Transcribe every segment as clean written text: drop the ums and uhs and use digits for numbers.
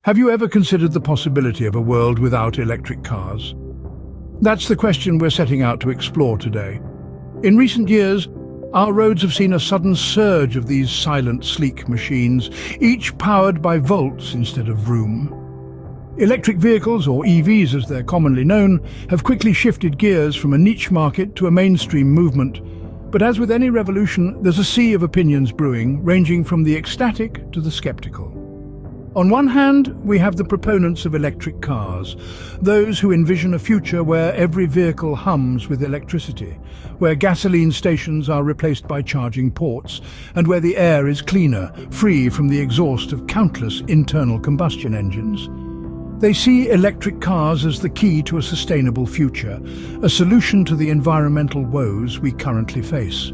Have you ever considered the possibility of a world without electric cars? That's the question we're setting out to explore today. In recent years, our roads have seen a sudden surge of these silent, sleek machines, each powered by volts instead of vroom. Electric vehicles, or EVs as they're commonly known, have quickly shifted gears from a niche market to a mainstream movement. But as with any revolution, there's a sea of opinions brewing, ranging from the ecstatic to the skeptical. On one hand, we have the proponents of electric cars, those who envision a future where every vehicle hums with electricity, where gasoline stations are replaced by charging ports, and where the air is cleaner, free from the exhaust of countless internal combustion engines. They see electric cars as the key to a sustainable future, a solution to the environmental woes we currently face.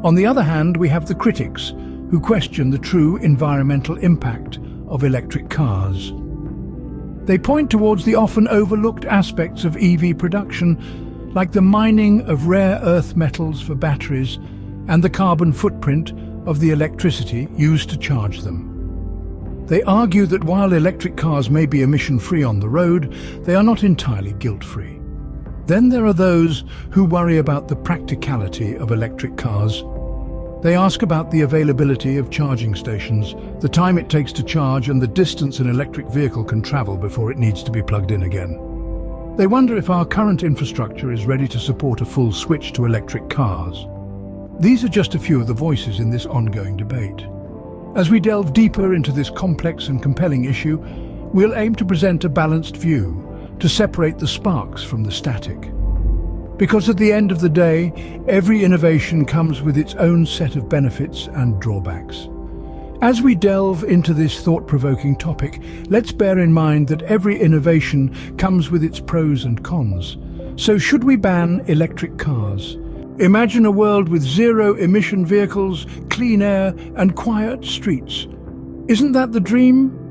On the other hand, we have the critics, who question the true environmental impact of electric cars. They point towards the often overlooked aspects of EV production, like the mining of rare earth metals for batteries and the carbon footprint of the electricity used to charge them. They argue that while electric cars may be emission-free on the road, they are not entirely guilt-free. Then there are those who worry about the practicality of electric cars. They ask about the availability of charging stations, the time it takes to charge, and the distance an electric vehicle can travel before it needs to be plugged in again. They wonder if our current infrastructure is ready to support a full switch to electric cars. These are just a few of the voices in this ongoing debate. As we delve deeper into this complex and compelling issue, we'll aim to present a balanced view, to separate the sparks from the static. Because at the end of the day, every innovation comes with its own set of benefits and drawbacks. As we delve into this thought-provoking topic, let's bear in mind that every innovation comes with its pros and cons. So should we ban electric cars? Imagine a world with zero-emission vehicles, clean air, and quiet streets. Isn't that the dream?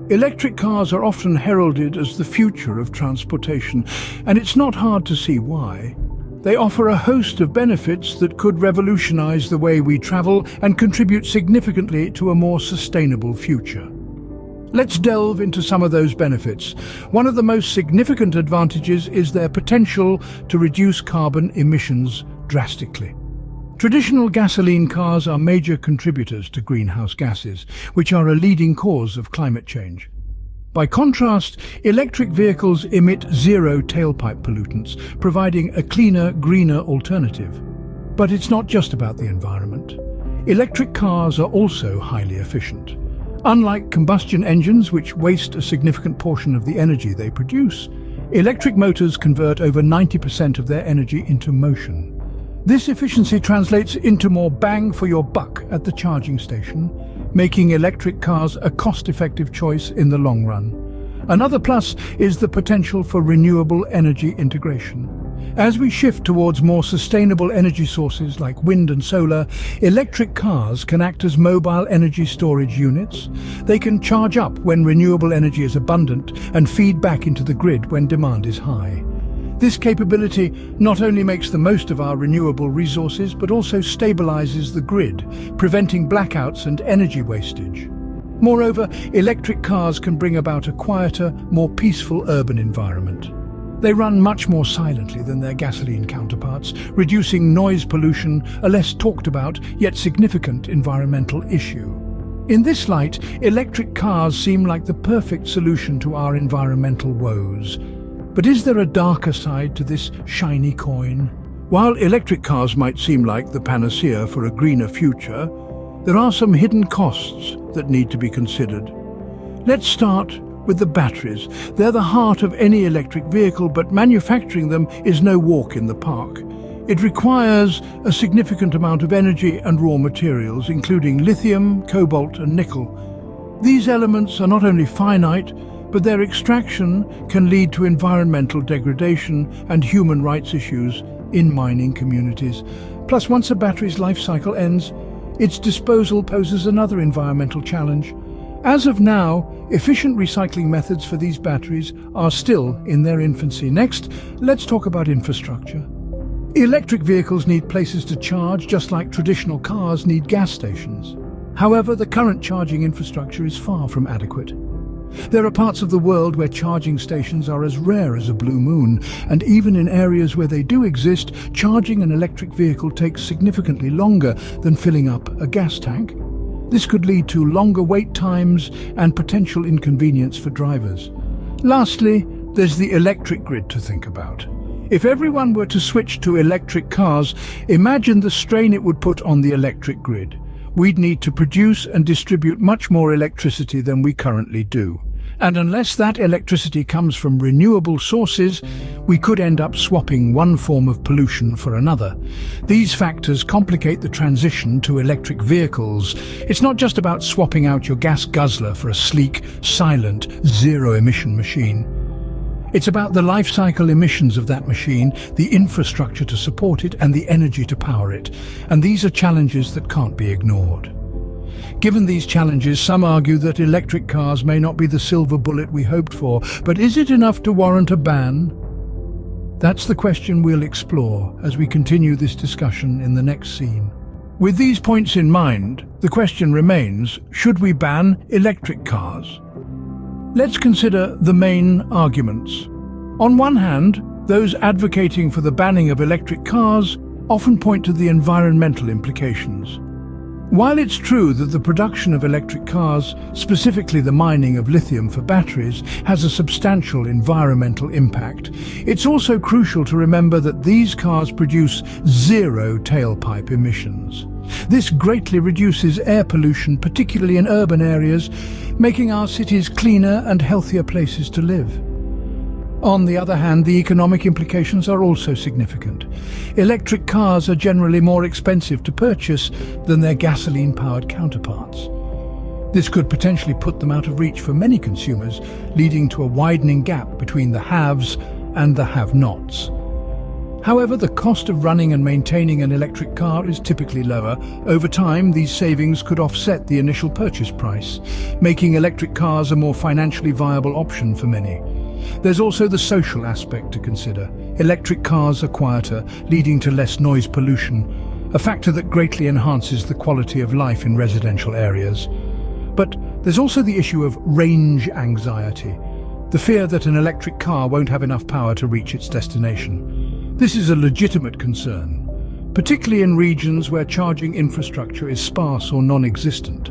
Electric cars are often heralded as the future of transportation, and it's not hard to see why. They offer a host of benefits that could revolutionize the way we travel and contribute significantly to a more sustainable future. Let's delve into some of those benefits. One of the most significant advantages is their potential to reduce carbon emissions drastically. Traditional gasoline cars are major contributors to greenhouse gases, which are a leading cause of climate change. By contrast, electric vehicles emit zero tailpipe pollutants, providing a cleaner, greener alternative. But it's not just about the environment. Electric cars are also highly efficient. Unlike combustion engines, which waste a significant portion of the energy they produce, electric motors convert over 90% of their energy into motion. This efficiency translates into more bang for your buck at the charging station, making electric cars a cost-effective choice in the long run. Another plus is the potential for renewable energy integration. As we shift towards more sustainable energy sources like wind and solar, electric cars can act as mobile energy storage units. They can charge up when renewable energy is abundant and feed back into the grid when demand is high. This capability not only makes the most of our renewable resources, but also stabilizes the grid, preventing blackouts and energy wastage. Moreover, electric cars can bring about a quieter, more peaceful urban environment. They run much more silently than their gasoline counterparts, reducing noise pollution, a less talked about yet significant environmental issue. In this light, electric cars seem like the perfect solution to our environmental woes. But is there a darker side to this shiny coin? While electric cars might seem like the panacea for a greener future, there are some hidden costs that need to be considered. Let's start with the batteries. They're the heart of any electric vehicle, but manufacturing them is no walk in the park. It requires a significant amount of energy and raw materials, including lithium, cobalt, and nickel. These elements are not only finite, but their extraction can lead to environmental degradation and human rights issues in mining communities. Plus, once a battery's life cycle ends, its disposal poses another environmental challenge. As of now, efficient recycling methods for these batteries are still in their infancy. Next, let's talk about infrastructure. Electric vehicles need places to charge, just like traditional cars need gas stations. However, the current charging infrastructure is far from adequate. There are parts of the world where charging stations are as rare as a blue moon, and even in areas where they do exist, charging an electric vehicle takes significantly longer than filling up a gas tank. This could lead to longer wait times and potential inconvenience for drivers. Lastly, there's the electric grid to think about. If everyone were to switch to electric cars, imagine the strain it would put on the electric grid. We'd need to produce and distribute much more electricity than we currently do. And unless that electricity comes from renewable sources, we could end up swapping one form of pollution for another. These factors complicate the transition to electric vehicles. It's not just about swapping out your gas guzzler for a sleek, silent, zero-emission machine. It's about the life cycle emissions of that machine, the infrastructure to support it, and the energy to power it. And these are challenges that can't be ignored. Given these challenges, some argue that electric cars may not be the silver bullet we hoped for, but is it enough to warrant a ban? That's the question we'll explore as we continue this discussion in the next scene. With these points in mind, the question remains, should we ban electric cars? Let's consider the main arguments. On one hand, those advocating for the banning of electric cars often point to the environmental implications. While it's true that the production of electric cars, specifically the mining of lithium for batteries, has a substantial environmental impact, it's also crucial to remember that these cars produce zero tailpipe emissions. This greatly reduces air pollution, particularly in urban areas, making our cities cleaner and healthier places to live. On the other hand, the economic implications are also significant. Electric cars are generally more expensive to purchase than their gasoline-powered counterparts. This could potentially put them out of reach for many consumers, leading to a widening gap between the haves and the have-nots. However, the cost of running and maintaining an electric car is typically lower. Over time, these savings could offset the initial purchase price, making electric cars a more financially viable option for many. There's also the social aspect to consider. Electric cars are quieter, leading to less noise pollution, a factor that greatly enhances the quality of life in residential areas. But there's also the issue of range anxiety, the fear that an electric car won't have enough power to reach its destination. This is a legitimate concern, particularly in regions where charging infrastructure is sparse or non-existent.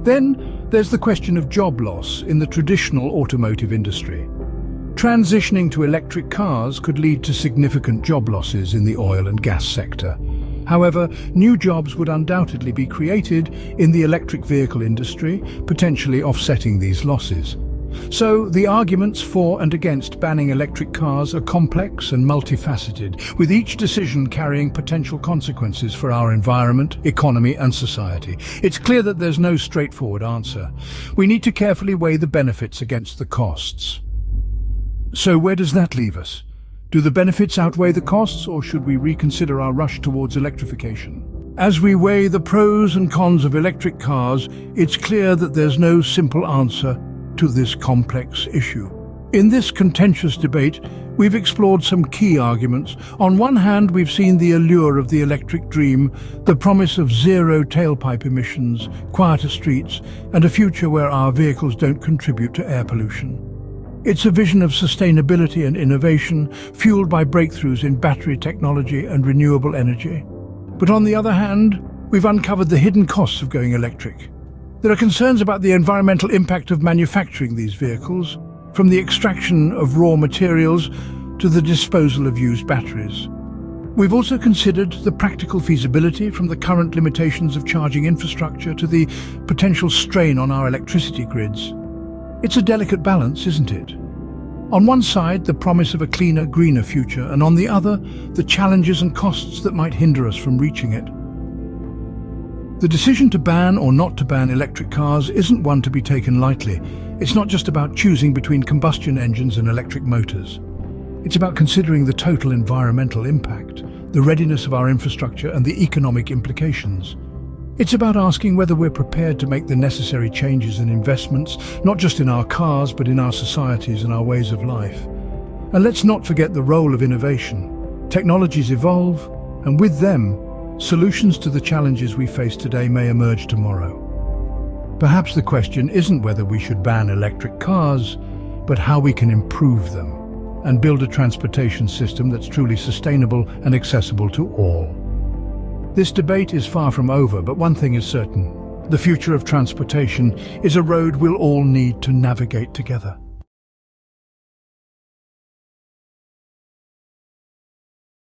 Then there's the question of job loss in the traditional automotive industry. Transitioning to electric cars could lead to significant job losses in the oil and gas sector. However, new jobs would undoubtedly be created in the electric vehicle industry, potentially offsetting these losses. So, the arguments for and against banning electric cars are complex and multifaceted, with each decision carrying potential consequences for our environment, economy, and society. It's clear that there's no straightforward answer. We need to carefully weigh the benefits against the costs. So where does that leave us? Do the benefits outweigh the costs, or should we reconsider our rush towards electrification? As we weigh the pros and cons of electric cars, it's clear that there's no simple answer to this complex issue. In this contentious debate, we've explored some key arguments. On one hand, we've seen the allure of the electric dream, the promise of zero tailpipe emissions, quieter streets, and a future where our vehicles don't contribute to air pollution. It's a vision of sustainability and innovation, fueled by breakthroughs in battery technology and renewable energy. But on the other hand, we've uncovered the hidden costs of going electric. There are concerns about the environmental impact of manufacturing these vehicles, from the extraction of raw materials to the disposal of used batteries. We've also considered the practical feasibility, from the current limitations of charging infrastructure to the potential strain on our electricity grids. It's a delicate balance, isn't it? On one side, the promise of a cleaner, greener future, and on the other, the challenges and costs that might hinder us from reaching it. The decision to ban or not to ban electric cars isn't one to be taken lightly. It's not just about choosing between combustion engines and electric motors. It's about considering the total environmental impact, the readiness of our infrastructure, and the economic implications. It's about asking whether we're prepared to make the necessary changes and investments, not just in our cars, but in our societies and our ways of life. And let's not forget the role of innovation. Technologies evolve, and with them, solutions to the challenges we face today may emerge tomorrow. Perhaps the question isn't whether we should ban electric cars, but how we can improve them and build a transportation system that's truly sustainable and accessible to all. This debate is far from over, but one thing is certain. The future of transportation is a road we'll all need to navigate together.